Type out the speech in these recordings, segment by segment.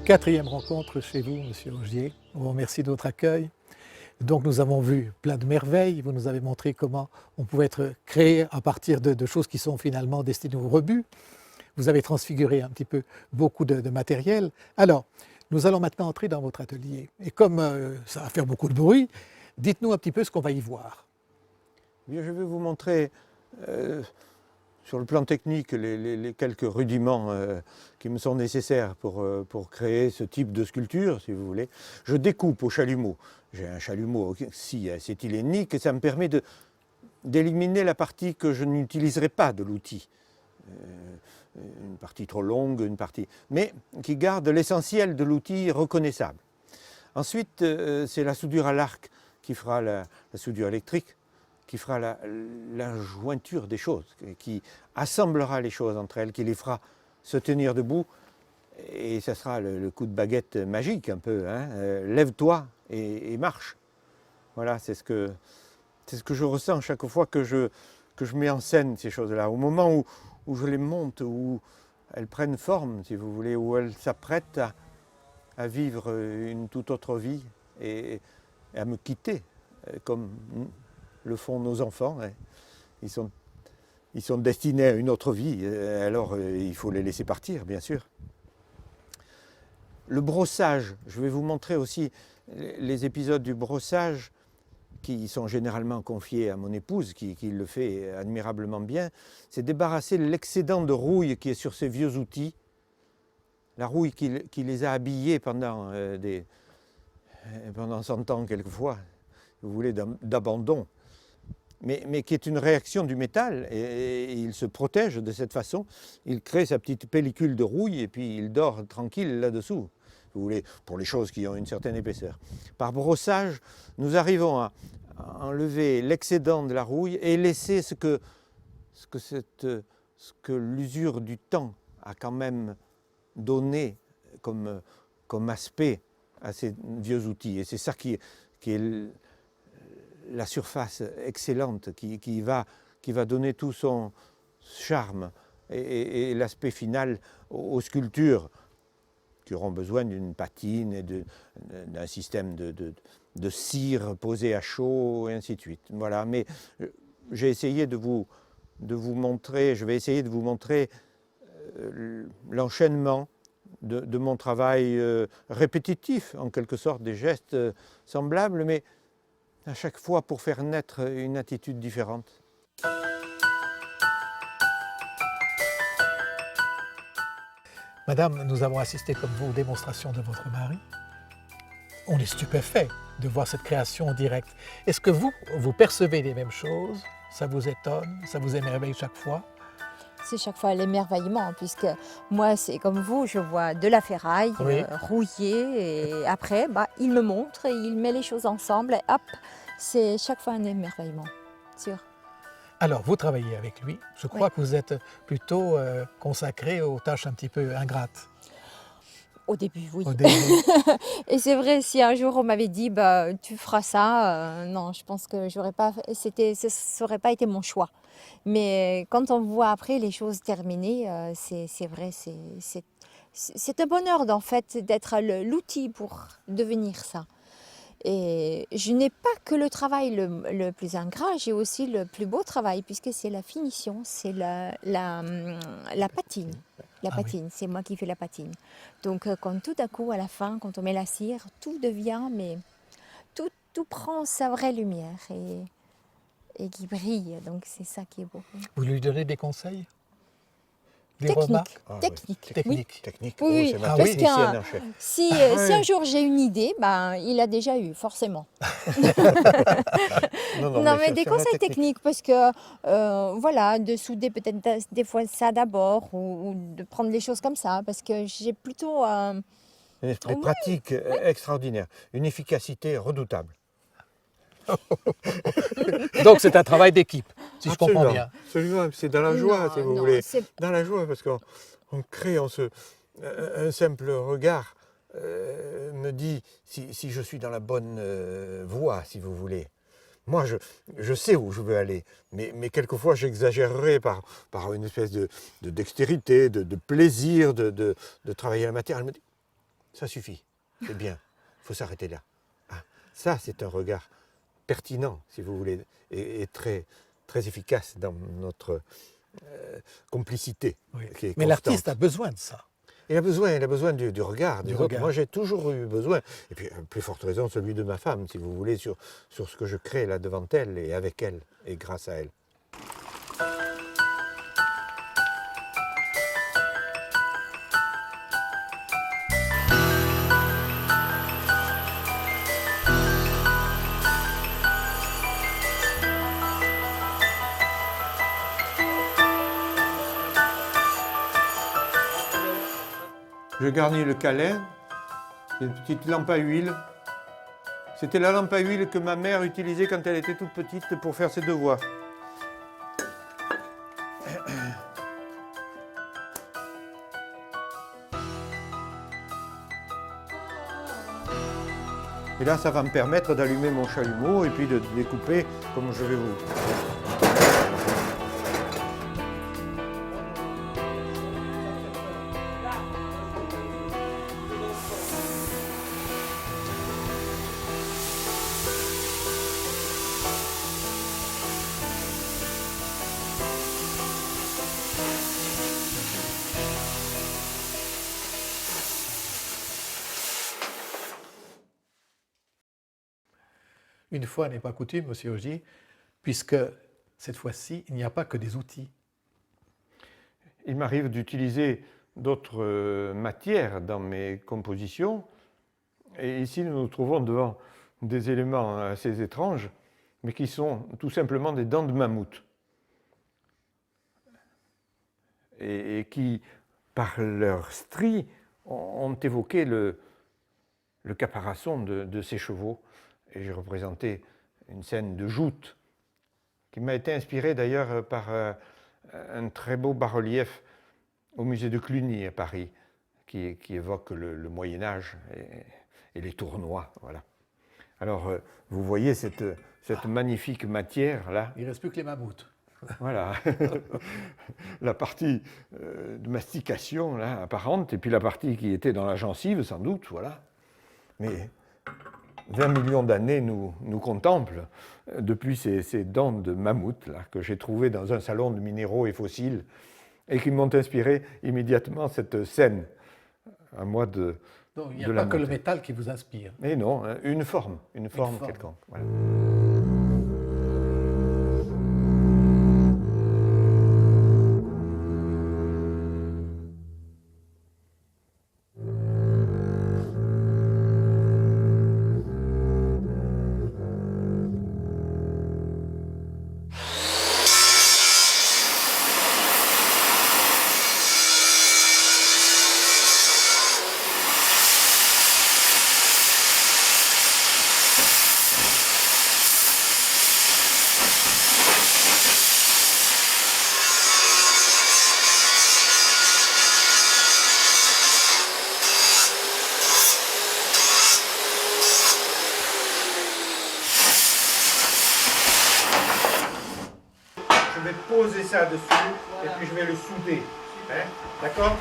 Quatrième rencontre chez vous, Monsieur Augier. On vous remercie de votre accueil. Donc nous avons vu plein de merveilles. Vous nous avez montré comment on pouvait être créé à partir de choses qui sont finalement destinées au rebut. Vous avez transfiguré un petit peu beaucoup de matériel. Alors, nous allons maintenant entrer dans votre atelier. Et comme ça va faire beaucoup de bruit, dites-nous un petit peu ce qu'on va y voir. Bien, je vais vous montrer sur le plan technique les quelques rudiments qui me sont nécessaires pour créer ce type de sculpture, si vous voulez. Je découpe au chalumeau. J'ai un chalumeau aussi acétylénique et ça me permet d'éliminer la partie que je n'utiliserai pas de l'outil. Une partie trop longue, une partie, mais qui garde l'essentiel de l'outil reconnaissable. Ensuite, c'est la soudure à l'arc qui fera la soudure électrique, qui fera la jointure des choses, qui assemblera les choses entre elles, qui les fera se tenir debout. Et ça sera le coup de baguette magique un peu, hein. Lève-toi et marche. Voilà, c'est ce que je ressens chaque fois que je mets en scène ces choses-là. Au moment où je les monte, où elles prennent forme, si vous voulez, où elles s'apprêtent à vivre une toute autre vie et à me quitter, comme le font nos enfants. Ils sont destinés à une autre vie, alors il faut les laisser partir, bien sûr. Le brossage, je vais vous montrer aussi les épisodes du brossage qui sont généralement confiés à mon épouse, qui le fait admirablement bien. C'est débarrasser l'excédent de rouille qui est sur ces vieux outils, la rouille qui les a habillés pendant 100 ans quelquefois, vous voulez, d'abandon. Mais qui est une réaction du métal, et il se protège de cette façon. Il crée sa petite pellicule de rouille et puis il dort tranquille là-dessous, vous voulez, pour les choses qui ont une certaine épaisseur. Par brossage, nous arrivons à enlever l'excédent de la rouille et laisser ce que l'usure du temps a quand même donné comme aspect à ces vieux outils. Et c'est ça qui est la surface excellente qui va donner tout son charme et l'aspect final aux sculptures qui auront besoin d'une patine et d'un système de cire posée à chaud et ainsi de suite. Voilà, mais j'ai essayé de vous montrer, je vais essayer de vous montrer l'enchaînement de mon travail répétitif, en quelque sorte, des gestes semblables, mais à chaque fois pour faire naître une attitude différente. Madame, nous avons assisté comme vous aux démonstrations de votre mari. On est stupéfait de voir cette création en direct. Est-ce que vous percevez les mêmes choses? Ça vous étonne? Ça vous émerveille chaque fois? C'est chaque fois l'émerveillement, puisque moi, c'est comme vous, je vois de la ferraille Oui. rouillée, et après, il me montre et il met les choses ensemble, et hop, c'est chaque fois un émerveillement, sûr. Alors, vous travaillez avec lui. Je crois Oui. que vous êtes plutôt consacré aux tâches un petit peu ingrates. Au début, oui. Au début. Et c'est vrai, si un jour on m'avait dit, tu feras ça, non, je pense que ça n'aurait pas été mon choix. Mais quand on voit après les choses terminées, c'est vrai, c'est un bonheur en fait d'être l'outil pour devenir ça. Et je n'ai pas que le travail le plus ingrat, j'ai aussi le plus beau travail, puisque c'est la finition, c'est la patine. La patine, oui. C'est moi qui fais la patine. Donc quand tout à coup, à la fin, quand on met la cire, tout devient, mais tout prend sa vraie lumière et qui brille. Donc c'est ça qui est beau. Vous lui donnez des conseils? Des technique, remarques? technique. Technique. Technique. Oui, c'est ma parce technicienne en chef. si un jour j'ai une idée, il a déjà eu, forcément. Non, mais des conseils techniques, parce que, voilà, de souder peut-être des fois ça d'abord, ou de prendre les choses comme ça, parce que j'ai plutôt... Un esprit pratique extraordinaire, une efficacité redoutable. Donc c'est un travail d'équipe, si je comprends bien. Absolument, c'est dans la joie, Non, si vous non, voulez. c'est- Dans la joie, parce qu'on crée, un simple regard me dit si je suis dans la bonne voie, si vous voulez. Moi, je sais où je veux aller, mais quelquefois j'exagérerai par une espèce de dextérité, de plaisir de travailler la matière. Elle me dit Ça suffit, c'est bien, il faut s'arrêter là. Ah, ça, c'est un regard pertinent, si vous voulez, et très, très efficace dans notre complicité. Oui. Qui est Mais constante. l'artiste a besoin de ça. Il a besoin du regard des autres. regard. Moi, j'ai toujours eu besoin, et puis à plus forte raison, celui de ma femme, si vous voulez, sur ce que je crée là devant elle, et avec elle, et grâce à elle. Je garnis le câlin, c'est une petite lampe à huile. C'était la lampe à huile que ma mère utilisait quand elle était toute petite pour faire ses devoirs. Et là, ça va me permettre d'allumer mon chalumeau et puis de découper comme je vais vous. Une fois n'est pas coutume, Monsieur Augier, puisque cette fois-ci, il n'y a pas que des outils. Il m'arrive d'utiliser d'autres matières dans mes compositions. Et ici, nous nous trouvons devant des éléments assez étranges, mais qui sont tout simplement des dents de mammouth. Et qui, par leur strie, ont évoqué le caparaçon de ces chevaux. Et j'ai représenté une scène de joute qui m'a été inspirée d'ailleurs par un très beau bas-relief au musée de Cluny à Paris qui évoque le Moyen-Âge et les tournois. Voilà. Alors, vous voyez cette magnifique matière-là. Il ne reste plus que les mammouths. Voilà. La partie de mastication là, apparente, et puis la partie qui était dans la gencive, sans doute. Voilà. Mais 20 millions d'années nous contemplent depuis ces dents de mammouth là, que j'ai trouvées dans un salon de minéraux et fossiles et qui m'ont inspiré immédiatement cette scène à moi de. Donc il n'y a pas que le métal qui vous inspire. Mais non, une forme quelconque. Voilà. Je vais poser ça dessus et puis je vais le souder. Hein, d'accord ?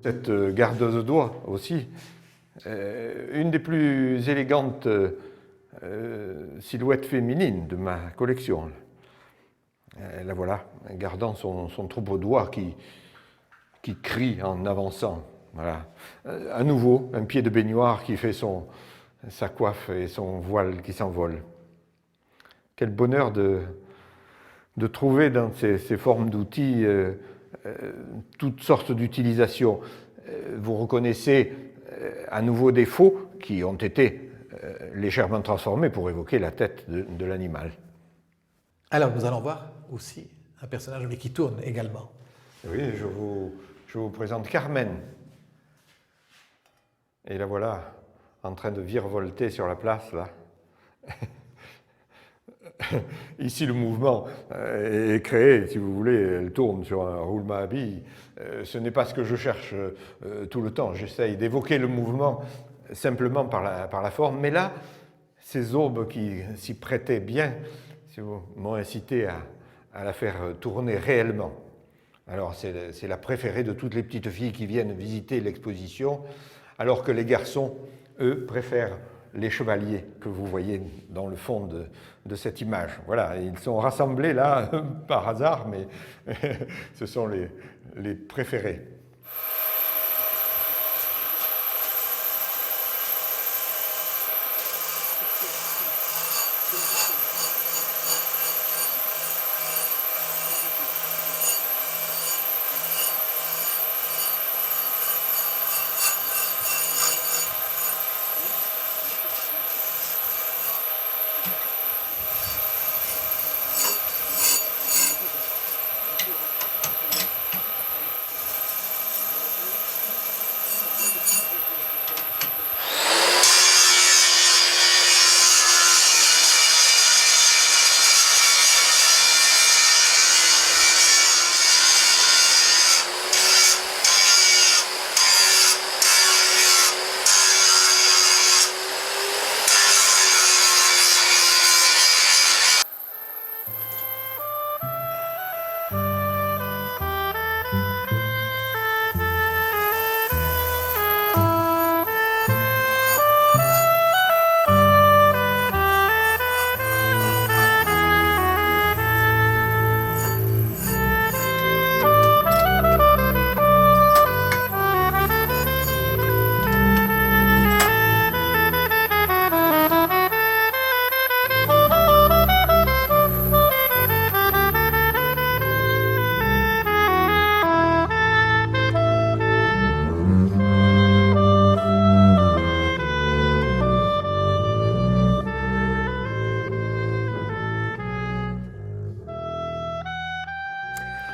Cette gardeuse de doigts aussi, une des plus élégantes silhouettes féminines de ma collection. La voilà, gardant son troupeau de doigts qui crie en avançant. Voilà. À nouveau, un pied de baignoire qui fait sa coiffe et son voile qui s'envole. Quel bonheur de trouver dans ces formes d'outils toutes sortes d'utilisations. Vous reconnaissez à nouveau des faux qui ont été légèrement transformés pour évoquer la tête de l'animal. Alors nous allons voir aussi un personnage mais qui tourne également. Oui, je vous présente Carmen. Et la voilà en train de virevolter sur la place, là. Ici, le mouvement est créé, si vous voulez, elle tourne sur un roulement à billes. Ce n'est pas ce que je cherche tout le temps. J'essaye d'évoquer le mouvement simplement par la forme. Mais là, ces aubes qui s'y prêtaient bien m'ont incité à la faire tourner réellement. Alors, c'est la préférée de toutes les petites filles qui viennent visiter l'exposition, alors que les garçons, eux, préfèrent les chevaliers que vous voyez dans le fond de cette image. Voilà, ils sont rassemblés là par hasard, mais ce sont les préférés.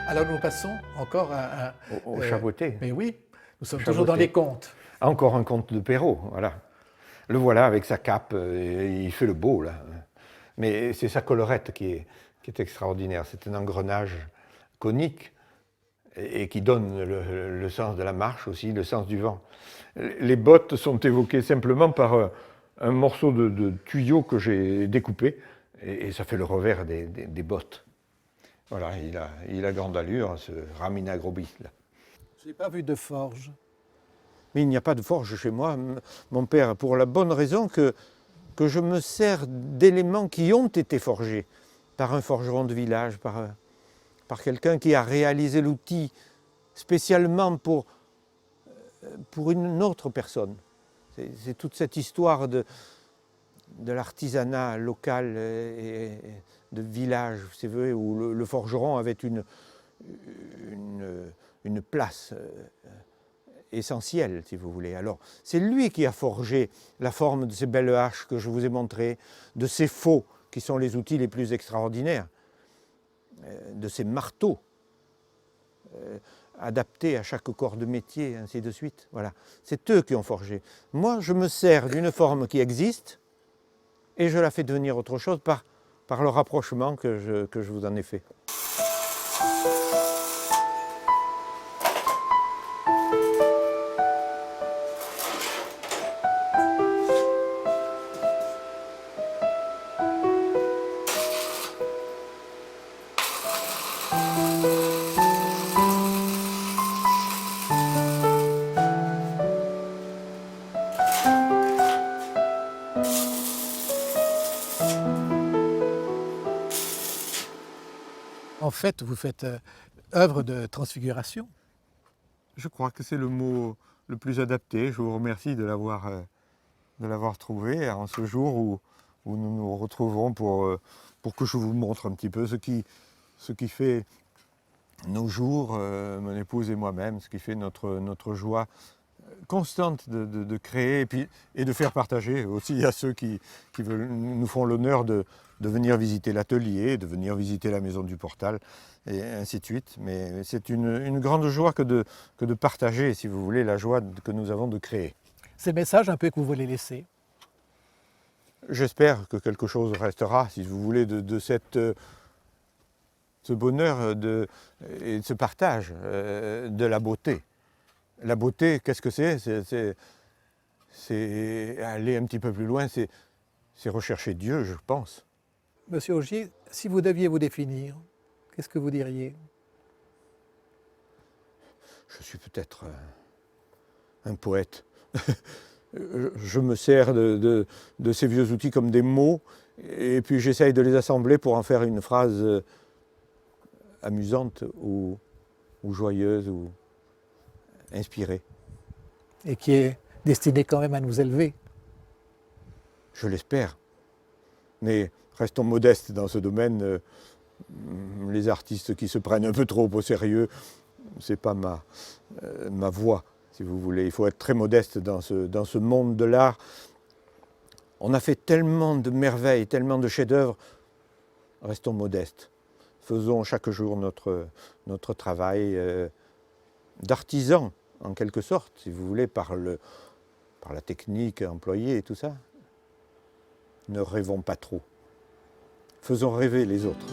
Alors nous passons encore Au chaboté. Mais oui, nous sommes Chaboté. toujours dans les contes. Encore un conte de Perrault, voilà. Le voilà avec sa cape, il fait le beau, là. Mais c'est sa collerette qui est extraordinaire. C'est un engrenage conique et qui donne le sens de la marche aussi, le sens du vent. Les bottes sont évoquées simplement par un morceau de tuyau que j'ai découpé et ça fait le revers des bottes. Voilà, il a grande allure, ce Ramina Grobis, là. Je n'ai pas vu de forge. Mais il n'y a pas de forge chez moi, mon père, pour la bonne raison que je me sers d'éléments qui ont été forgés par un forgeron de village, par quelqu'un qui a réalisé l'outil spécialement pour une autre personne. C'est toute cette histoire de l'artisanat local et de village, vous savez, où le forgeron avait une place essentielle, si vous voulez. Alors, c'est lui qui a forgé la forme de ces belles haches que je vous ai montrées, de ces faux, qui sont les outils les plus extraordinaires, de ces marteaux, adaptés à chaque corps de métier, ainsi de suite. Voilà. C'est eux qui ont forgé. Moi, je me sers d'une forme qui existe et je la fais devenir autre chose par le rapprochement que je vous en ai fait. En fait, vous faites œuvre de transfiguration. Je crois que c'est le mot le plus adapté. Je vous remercie de l'avoir trouvé en ce jour où nous nous retrouverons pour que je vous montre un petit peu ce qui fait nos jours, mon épouse et moi-même, ce qui fait notre joie constante de créer et de faire partager aussi à ceux qui nous font l'honneur de venir visiter l'atelier, de venir visiter la maison du Portal, et ainsi de suite. Mais c'est une grande joie que de partager, si vous voulez, la joie que nous avons de créer. Ces messages un peu que vous voulez laisser. J'espère que quelque chose restera, si vous voulez, de ce bonheur et de ce partage de la beauté. La beauté, qu'est-ce que c'est? C'est aller un petit peu plus loin, c'est rechercher Dieu, je pense. Monsieur Augier, si vous deviez vous définir, qu'est-ce que vous diriez? Je suis peut-être un poète. Je me sers de ces vieux outils comme des mots, et puis j'essaye de les assembler pour en faire une phrase amusante ou joyeuse ou inspirée. Et qui est destiné quand même à nous élever. Je l'espère. Mais restons modestes dans ce domaine. Les artistes qui se prennent un peu trop au sérieux, c'est pas ma voie, si vous voulez. Il faut être très modeste dans ce monde de l'art. On a fait tellement de merveilles, tellement de chefs-d'œuvre. Restons modestes. Faisons chaque jour notre travail d'artisan, en quelque sorte, si vous voulez, par la technique employée et tout ça. Ne rêvons pas trop. Faisons rêver les autres.